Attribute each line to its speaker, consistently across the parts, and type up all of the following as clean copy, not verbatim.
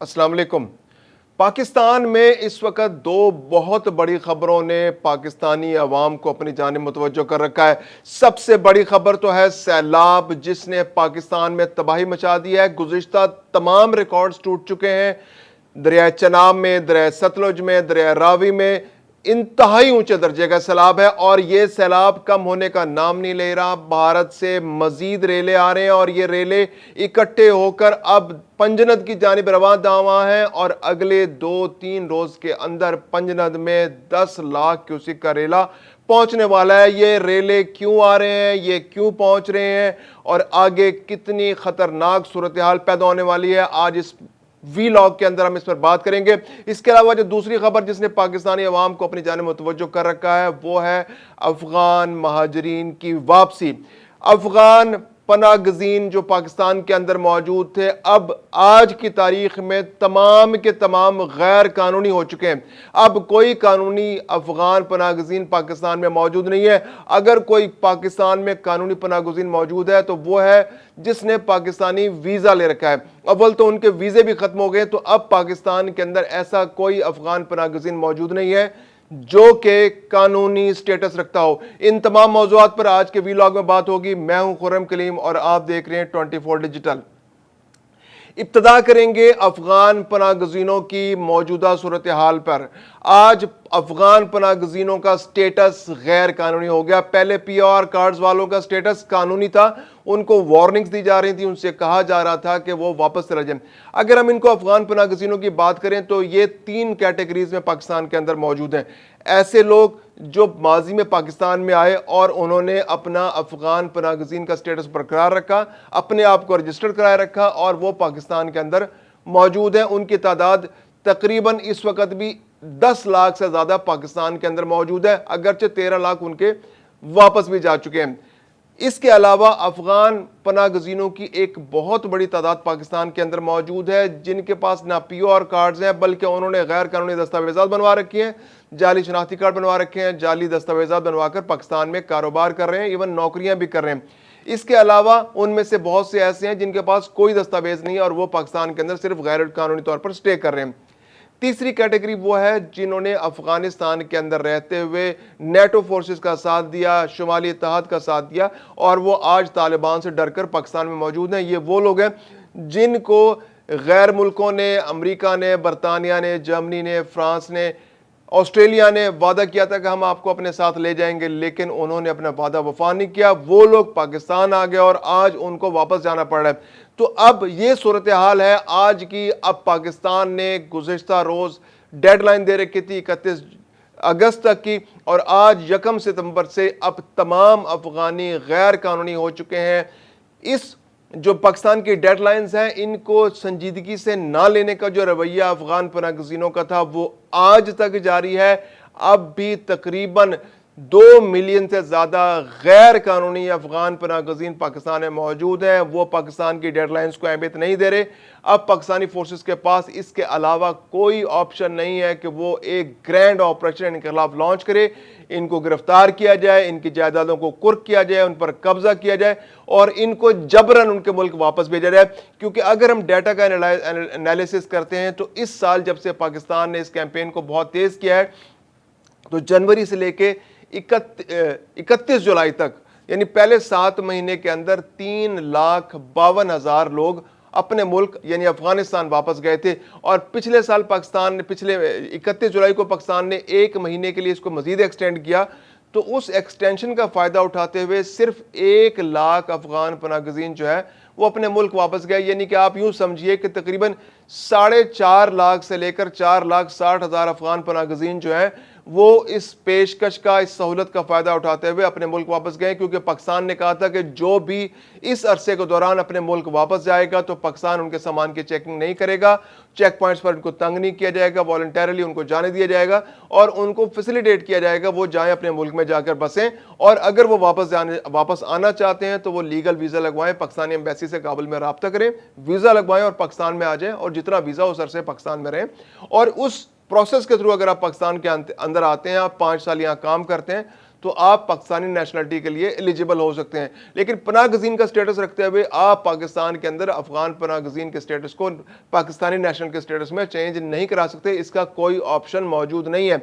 Speaker 1: السلام علیکم۔ پاکستان میں اس وقت دو بہت بڑی خبروں نے پاکستانی عوام کو اپنی جانب متوجہ کر رکھا ہے۔ سب سے بڑی خبر تو ہے سیلاب، جس نے پاکستان میں تباہی مچا دی ہے۔ گزشتہ تمام ریکارڈز ٹوٹ چکے ہیں۔ دریائے چناب میں، دریائے ستلج میں، دریائے راوی میں انتہائی اونچے درجے کا سیلاب ہے، اور یہ سیلاب کم ہونے کا نام نہیں لے رہا۔ بھارت سے مزید ریلے آ رہے ہیں، اور یہ ریلے اکٹھے ہو کر اب پنجند کی جانب رواں داواں ہیں، اور اگلے 2-3 روز کے اندر پنجند میں 10 لاکھ کیوسک کا ریلا پہنچنے والا ہے۔ یہ ریلے کیوں آ رہے ہیں، یہ کیوں پہنچ رہے ہیں، اور آگے کتنی خطرناک صورتحال پیدا ہونے والی ہے، آج اس وی لاگ کے اندر ہم اس پر بات کریں گے۔ اس کے علاوہ جو دوسری خبر جس نے پاکستانی عوام کو اپنی جانب متوجہ کر رکھا ہے وہ ہے افغان مہاجرین کی واپسی۔ افغان پناہ گزین جو پاکستان کے اندر موجود تھے، اب آج کی تاریخ میں تمام کے تمام غیر قانونی ہو چکے ہیں۔ اب کوئی قانونی افغان پناہ گزین پاکستان میں موجود نہیں ہے۔ اگر کوئی پاکستان میں قانونی پناہ گزین موجود ہے تو وہ ہے جس نے پاکستانی ویزا لے رکھا ہے۔ اول تو ان کے ویزے بھی ختم ہو گئے، تو اب پاکستان کے اندر ایسا کوئی افغان پناہ گزین موجود نہیں ہے جو کہ قانونی سٹیٹس رکھتا ہو۔ ان تمام موضوعات پر آج کے ویلاگ میں بات ہوگی۔ میں ہوں خرم کلیم اور آپ دیکھ رہے ہیں 24 ڈیجیٹل۔ ابتدا کریں گے افغان پناہ گزینوں کی موجودہ صورتحال پر۔ آج افغان پناہ گزینوں کا سٹیٹس غیر قانونی ہو گیا۔ پہلے پی آر کارڈز والوں کا سٹیٹس قانونی تھا، ان کو وارننگز دی جا رہی تھی، ان سے کہا جا رہا تھا کہ وہ واپس چلا جائیں۔ اگر ہم ان کو افغان پناہ گزینوں کی بات کریں تو یہ 3 کیٹیگریز میں پاکستان کے اندر موجود ہیں۔ ایسے لوگ جو ماضی میں پاکستان میں آئے اور انہوں نے اپنا افغان پناہ گزین کا سٹیٹس برقرار رکھا، اپنے آپ کو رجسٹر کرائے رکھا، اور وہ پاکستان کے اندر موجود ہیں۔ ان کی تعداد تقریباً اس وقت بھی 10 لاکھ سے زیادہ پاکستان کے اندر موجود ہے، اگرچہ 13 لاکھ ان کے واپس بھی جا چکے ہیں۔ اس کے علاوہ افغان پناہ گزینوں کی ایک بہت بڑی تعداد پاکستان کے اندر موجود ہے جن کے پاس نہ پی او آر کارڈز ہیں، بلکہ انہوں نے غیر قانونی دستاویزات بنوا رکھی ہیں، جعلی شناختی کارڈ بنوا رکھے ہیں، جعلی دستاویزات بنوا کر پاکستان میں کاروبار کر رہے ہیں، ایون نوکریاں بھی کر رہے ہیں۔ اس کے علاوہ ان میں سے بہت سے ایسے ہیں جن کے پاس کوئی دستاویز نہیں ہے اور وہ پاکستان کے اندر صرف غیر قانونی طور پر سٹے کر رہے ہیں۔ تیسری کیٹیگری وہ ہے جنہوں نے افغانستان کے اندر رہتے ہوئے نیٹو فورسز کا ساتھ دیا، شمالی اتحاد کا ساتھ دیا، اور وہ آج طالبان سے ڈر کر پاکستان میں موجود ہیں۔ یہ وہ لوگ ہیں جن کو غیر ملکوں نے، امریکہ نے، برطانیہ نے، جرمنی نے، فرانس نے، آسٹریلیا نے وعدہ کیا تھا کہ ہم آپ کو اپنے ساتھ لے جائیں گے، لیکن انہوں نے اپنا وعدہ وفا نہیں کیا۔ وہ لوگ پاکستان آ گئے اور آج ان کو واپس جانا پڑ رہا ہے۔ تو اب یہ صورتحال ہے آج کی۔ اب پاکستان نے گزشتہ روز ڈیڈ لائن دے رکھی تھی 31 اگست تک کی، اور آج 1 ستمبر سے اب تمام افغانی غیر قانونی ہو چکے ہیں۔ اس جو پاکستان کی ڈیڈ لائنز ہیں ان کو سنجیدگی سے نہ لینے کا جو رویہ افغان پناہ گزینوں کا تھا وہ آج تک جاری ہے۔ اب بھی تقریباً 2 ملین سے زیادہ غیر قانونی افغان پناہ گزین پاکستان میں موجود ہیں۔ وہ پاکستان کی ڈیڈ لائنز کو اہمیت نہیں دے رہے۔ اب پاکستانی فورسز کے پاس اس کے علاوہ کوئی آپشن نہیں ہے کہ وہ ایک گرینڈ آپریشن ان کے خلاف لانچ کرے، ان کو گرفتار کیا جائے، ان کی جائیدادوں کو قرق کیا جائے، ان پر قبضہ کیا جائے اور ان کو جبراً ان کے ملک واپس بھیجا جائے۔ کیونکہ اگر ہم ڈیٹا کا انالیسس کرتے ہیں تو اس سال جب سے پاکستان نے اس کیمپین کو بہت تیز کیا ہے تو جنوری سے لے کے 31 جولائی تک، یعنی پہلے 7 مہینے کے اندر 3,52,000 لوگ اپنے ملک یعنی افغانستان واپس گئے تھے۔ اور پچھلے سال پاکستان نے 31 جولائی کو پاکستان نے 1 مہینے کے لیے اس کو مزید ایکسٹینڈ کیا، تو اس ایکسٹینشن کا فائدہ اٹھاتے ہوئے صرف 1 لاکھ افغان پناہ گزین جو ہے وہ اپنے ملک واپس گئے۔ یعنی کہ آپ یوں سمجھیے کہ تقریباً 4.5 لاکھ سے لے کر 4,60,000 افغان پناہ گزین جو ہیں وہ اس پیشکش کا، اس سہولت کا فائدہ اٹھاتے ہوئے اپنے ملک واپس گئے، کیونکہ پاکستان نے کہا تھا کہ جو بھی اس عرصے کے دوران اپنے ملک واپس جائے گا تو پاکستان ان کے سامان کی چیکنگ نہیں کرے گا، چیک پوائنٹس پر ان کو تنگ نہیں کیا جائے گا، والنٹیرلی ان کو جانے دیا جائے گا اور ان کو فیسیلیٹیٹ کیا جائے گا وہ جائیں اپنے ملک میں جا کر بسیں، اور اگر وہ واپس آنا چاہتے ہیں تو وہ لیگل ویزا لگوائیں، پاکستانی ایمبیسی سے کابل میں رابطہ کریں، ویزا لگوائیں اور پاکستان میں آ جائیں، اور جتنا ویزا اس عرصے پاکستان میں رہیں، اور اس پروسیس کے تھرو اگر آپ پاکستان کے اندر آتے ہیں، آپ 5 سال یہاں کام کرتے ہیں تو آپ پاکستانی نیشنلٹی کے لیے ایلیجیبل ہو سکتے ہیں. لیکن پناہ گزین کا سٹیٹس رکھتے ہوئے آپ پاکستان کے اندر افغان پناہ گزین کے سٹیٹس کو پاکستانی نیشنل کے سٹیٹس میں چینج نہیں کرا سکتے. اس کا کوئی آپشن موجود نہیں ہے.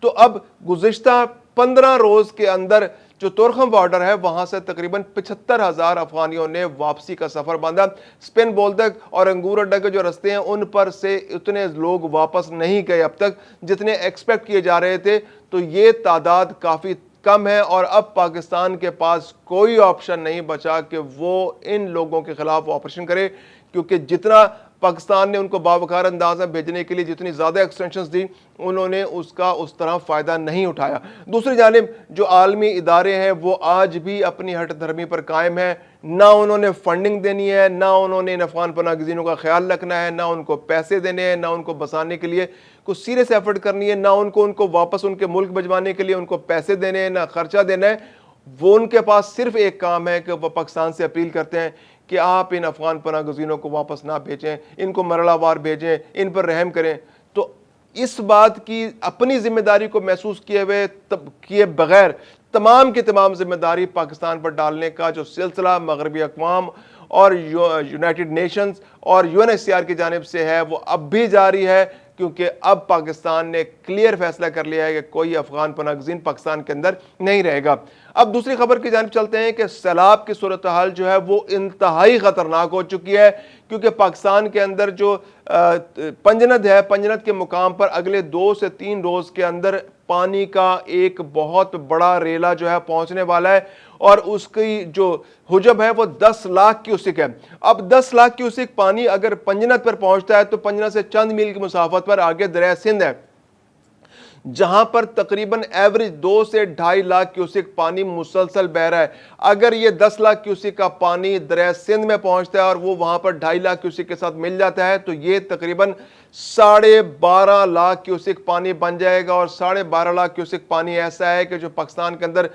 Speaker 1: تو اب گزشتہ 15 روز کے اندر جو تورخم بارڈر ہے وہاں سے تقریباً 75,000 افغانیوں نے واپسی کا سفر باندھا. اسپن بولدک اور انگور اڈا کے جو رستے ہیں ان پر سے اتنے لوگ واپس نہیں گئے اب تک جتنے ایکسپیکٹ کیے جا رہے تھے. تو یہ تعداد کافی کم ہے اور اب پاکستان کے پاس کوئی آپشن نہیں بچا کہ وہ ان لوگوں کے خلاف آپریشن کرے, کیونکہ جتنا پاکستان نے ان کو باوقار انداز میں بھیجنے کے لیے جتنی زیادہ ایکسٹینشنز دی انہوں نے اس کا اس طرح فائدہ نہیں اٹھایا. دوسری جانب جو عالمی ادارے ہیں وہ آج بھی اپنی ہٹ دھرمی پر قائم ہیں. نہ انہوں نے فنڈنگ دینی ہے, نہ انہوں نے ان افغان پناہ گزینوں کا خیال رکھنا ہے, نہ ان کو پیسے دینے ہیں, نہ ان کو بسانے کے لیے کوئی سیریس ایفرٹ کرنی ہے, نہ ان کو واپس ان کے ملک بھجوانے کے لیے ان کو پیسے دینے ہیں, نہ خرچہ دینا ہے. وہ ان کے پاس صرف ایک کام ہے کہ وہ پاکستان سے اپیل کرتے ہیں کہ آپ ان افغان پناہ گزینوں کو واپس نہ بھیجیں, ان کو مرحلہ وار بھیجیں, ان پر رحم کریں. تو اس بات کی اپنی ذمہ داری کو محسوس کیے بغیر تمام کی تمام ذمہ داری پاکستان پر ڈالنے کا جو سلسلہ مغربی اقوام اور یونائٹڈ نیشنز اور UNHCR کی جانب سے ہے وہ اب بھی جاری ہے, کیونکہ اب پاکستان نے کلیئر فیصلہ کر لیا ہے کہ کوئی افغان پناہ گزین پاکستان کے اندر نہیں رہے گا. اب دوسری خبر کی جانب چلتے ہیں کہ سیلاب کی صورتحال جو ہے وہ انتہائی خطرناک ہو چکی ہے, کیونکہ پاکستان کے اندر جو پنجند ہے, پنجند کے مقام پر اگلے 2 سے 3 روز کے اندر پانی کا ایک بہت بڑا ریلا جو ہے پہنچنے والا ہے اور اس کی جو حجم ہے وہ 10 لاکھ کیوسک ہے. اب 10 لاکھ کیوسک پانی اگر پنجند پر پہنچتا ہے تو پنجند سے چند میل کی مسافت پر آگے دریائے سندھ ہے, جہاں پر تقریباً ایوریج 2 سے 2.5 لاکھ کیوسک پانی مسلسل بہ رہا ہے. اگر یہ 10 لاکھ کیوسک کا پانی دریائے سندھ میں پہنچتا ہے اور وہ وہاں پر 2.5 لاکھ کیوسک کے ساتھ مل جاتا ہے تو یہ تقریباً 12.5 لاکھ کیوسک پانی بن جائے گا. اور 12.5 لاکھ کیوسک پانی ایسا ہے کہ جو پاکستان کے اندر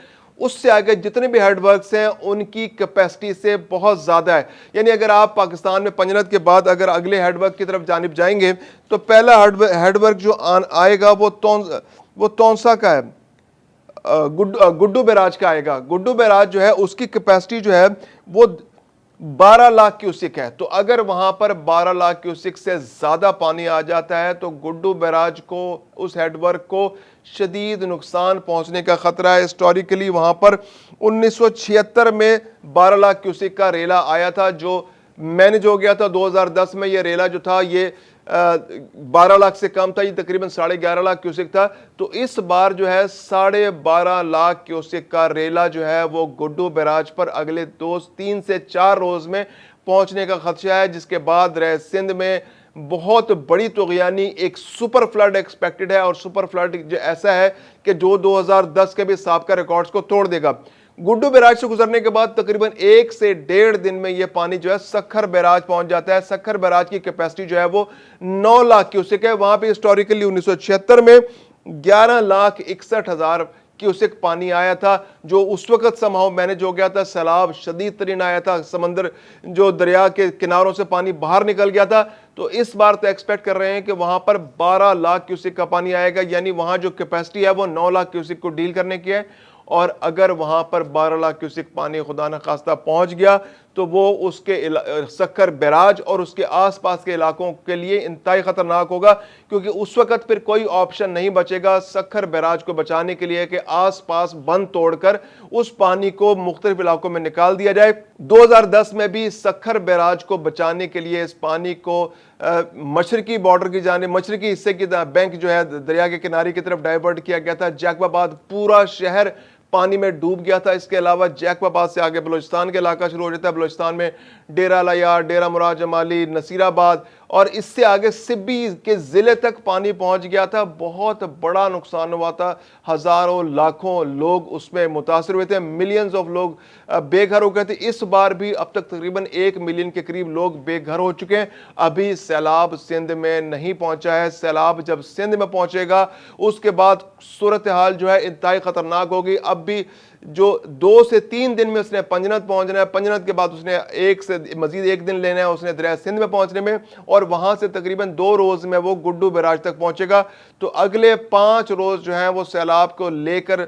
Speaker 1: اس سے آگے جتنے بھی ہیڈ ورکس ہیں ان کی کیپیسٹی سے بہت زیادہ ہے. یعنی اگر آپ پاکستان میں پنجند کے بعد اگر اگلے ہیڈ ورک کی طرف جانب جائیں گے تو پہلا ہیڈ ورک جو آئے گا وہ تونسا کا ہے, گڈو بیراج کا آئے گا. گڈو بیراج جو ہے اس کی کیپیسٹی جو ہے وہ 12 لاکھ کیوسک ہے. تو اگر وہاں پر 12 لاکھ کیوسک سے زیادہ پانی آ جاتا ہے تو گڈو بیراج کو, اس ہیڈ ورک کو شدید نقصان پہنچنے کا خطرہ ہے. ہسٹوریکلی وہاں پر 1976 میں 12 لاکھ کیوسک کا ریلا آیا تھا جو مینج ہو گیا تھا. 2010 میں یہ ریلا جو تھا یہ 12 لاکھ سے کم تھا, یہ تقریباً 11.5 لاکھ کیوسک تھا. تو اس بار جو ہے 12.5 لاکھ کیوسک کا ریلا جو ہے وہ گڈو بیراج پر اگلے 3 سے 4 روز میں پہنچنے کا خدشہ ہے, جس کے بعد سندھ میں بہت بڑی طغیانی ایک سپر فلڈ ایکسپیکٹڈ ہے. اور سپر فلڈ جو ایسا ہے کہ جو 2010 کے بھی سابقہ ریکارڈز کو توڑ دے گا. گڈو بیراج سے گزرنے کے بعد تقریباً 1 سے 1.5 دن میں یہ پانی جو ہے سکھر بیراج پہنچ جاتا ہے. سکھر بیراج کی کیپیسٹی جو ہے وہ 9 لاکھ کیوسک ہے. وہاں پہ ہسٹوریکلی 1976 میں 11,61,000 کیوسک پانی آیا تھا, جو اس وقت سمہاؤ مینج ہو گیا تھا. سیلاب شدید ترین آیا تھا, سمندر جو دریا کے کناروں سے پانی باہر نکل گیا تھا. تو اس بار تو ایکسپیکٹ کر رہے ہیں کہ وہاں پر 12 لاکھ کیوسک کا پانی آئے گا, یعنی وہاں جو کیپیسٹی ہے وہ 9 لاکھ کیوسک کو ڈیل کرنے کی ہے. اور اگر وہاں پر 12 لاکھ کیوسک پانی خدا نخواستہ پہنچ گیا تو وہ اس کے سکھر بیراج اور اس کے آس پاس کے علاقوں کے لیے انتہائی خطرناک ہوگا, کیونکہ اس وقت پھر کوئی آپشن نہیں بچے گا سکھر بیراج کو بچانے کے لیے کہ آس پاس بند توڑ کر اس پانی کو مختلف علاقوں میں نکال دیا جائے. 2010 میں بھی سکھر بیراج کو بچانے کے لیے اس پانی کو مشرقی بارڈر کی جانب, مشرقی حصے کی بینک جو ہے دریا کے کنارے کی طرف ڈائیورٹ کیا گیا تھا. جیکب آباد پورا شہر پانی میں ڈوب گیا تھا. اس کے علاوہ جیکب آباد سے آگے بلوچستان کے علاقہ شروع ہو جاتا ہے. بلوچستان میں ڈیرہ لایار, ڈیرہ مراد جمالی, نصیر آباد اور اس سے آگے سبی کے ضلع تک پانی پہنچ گیا تھا. بہت بڑا نقصان ہوا تھا, ہزاروں لاکھوں لوگ اس میں متاثر ہوئے تھے, ملینز آف لوگ بے گھر ہو گئے تھے. اس بار بھی اب تک تقریباً 1 ملین کے قریب لوگ بے گھر ہو چکے ہیں. ابھی سیلاب سندھ میں نہیں پہنچا ہے. سیلاب جب سندھ میں پہنچے گا اس کے بعد صورتحال جو ہے انتہائی خطرناک ہوگی. اب بھی جو 2 سے 3 دن میں اس نے پنجنت پہنچنا ہے، پنجنت کے بعد اس نے مزید ایک دن لینا ہے اس نے دریائے سندھ میں پہنچنے میں، اور وہاں سے تقریباً 2 روز میں وہ گڈو بیراج تک پہنچے گا۔ تو اگلے 5 روز جو ہیں وہ سیلاب کو لے کر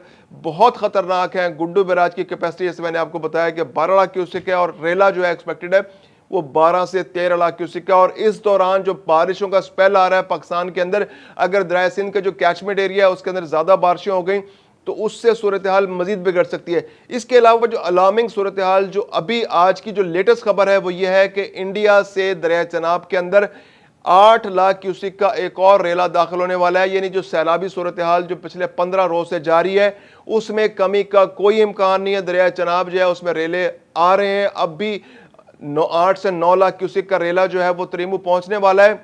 Speaker 1: بہت خطرناک ہیں۔ گڈو بیراج کی کیپیسٹی جیسے میں نے آپ کو بتایا کہ 12 لاکھ کیوسک ہے، اور ریلا جو ہے ایکسپیکٹڈ ہے وہ 12 سے 13 لاکھ کیوسک ہے، اور اس دوران جو بارشوں کا سپیل آ رہا ہے پاکستان کے اندر، اگر دریائے سندھ کا جو کیچمنٹ ایریا ہے اس کے اندر زیادہ بارشیں ہو گئیں تو اس سے صورتحال مزید بگڑ سکتی ہے۔ اس کے علاوہ جو الارمنگ صورتحال جو ابھی آج کی جو لیٹسٹ خبر ہے وہ یہ ہے کہ انڈیا سے دریائے چناب کے اندر 8 لاکھ کیوسک کا ایک اور ریلا داخل ہونے والا ہے، یعنی جو سیلابی صورتحال جو پچھلے 15 روز سے جاری ہے اس میں کمی کا کوئی امکان نہیں ہے۔ دریائے چناب جو ہے اس میں ریلے آ رہے ہیں، اب بھی 8 سے 9 لاکھ کیوسک کا ریلا جو ہے وہ تریمو پہنچنے والا ہے،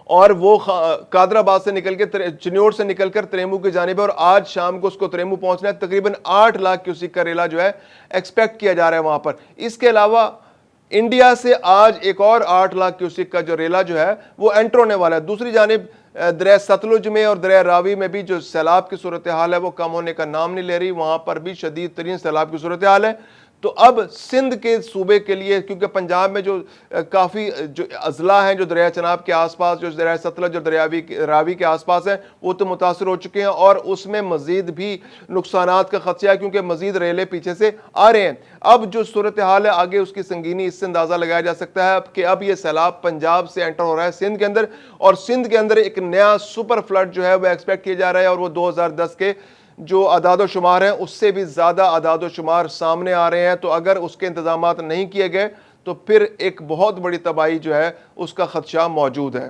Speaker 1: اور وہ قادر آباد سے نکل کے چنیوڑ سے نکل کر تریمو کی جانب ہے، اور آج شام کو اس کو تریمو پہنچنا ہے۔ تقریباً 8 لاکھ کیوسک کا ریلا جو ہے ایکسپیکٹ کیا جا رہا ہے وہاں پر۔ اس کے علاوہ انڈیا سے آج ایک اور 8 لاکھ کیوسک کا جو ریلا جو ہے وہ انٹر ہونے والا ہے۔ دوسری جانب دریائے ستلج میں اور دریائے راوی میں بھی جو سیلاب کی صورتحال ہے وہ کم ہونے کا نام نہیں لے رہی، وہاں پر بھی شدید ترین سیلاب کی صورتحال ہے۔ تو اب سندھ کے صوبے کے لیے، کیونکہ پنجاب میں جو کافی جو اضلاع ہیں جو دریائے چناب کے آس پاس، جو دریائے ستلج اور دریائے راوی کے آس پاس ہیں، وہ تو متاثر ہو چکے ہیں، اور اس میں مزید بھی نقصانات کا خدشہ ہے کیونکہ مزید ریلے پیچھے سے آ رہے ہیں۔ اب جو صورتحال ہے آگے اس کی سنگینی اس سے اندازہ لگایا جا سکتا ہے کہ اب یہ سیلاب پنجاب سے انٹر ہو رہا ہے سندھ کے اندر، اور سندھ کے اندر ایک نیا سپر فلڈ جو ہے وہ ایکسپیکٹ کیا جا رہا ہے، اور وہ 2010 کے جو اعداد و شمار ہیں اس سے بھی زیادہ اعداد و شمار سامنے آ رہے ہیں۔ تو اگر اس کے انتظامات نہیں کیے گئے تو پھر ایک بہت بڑی تباہی جو ہے اس کا خدشہ موجود ہے۔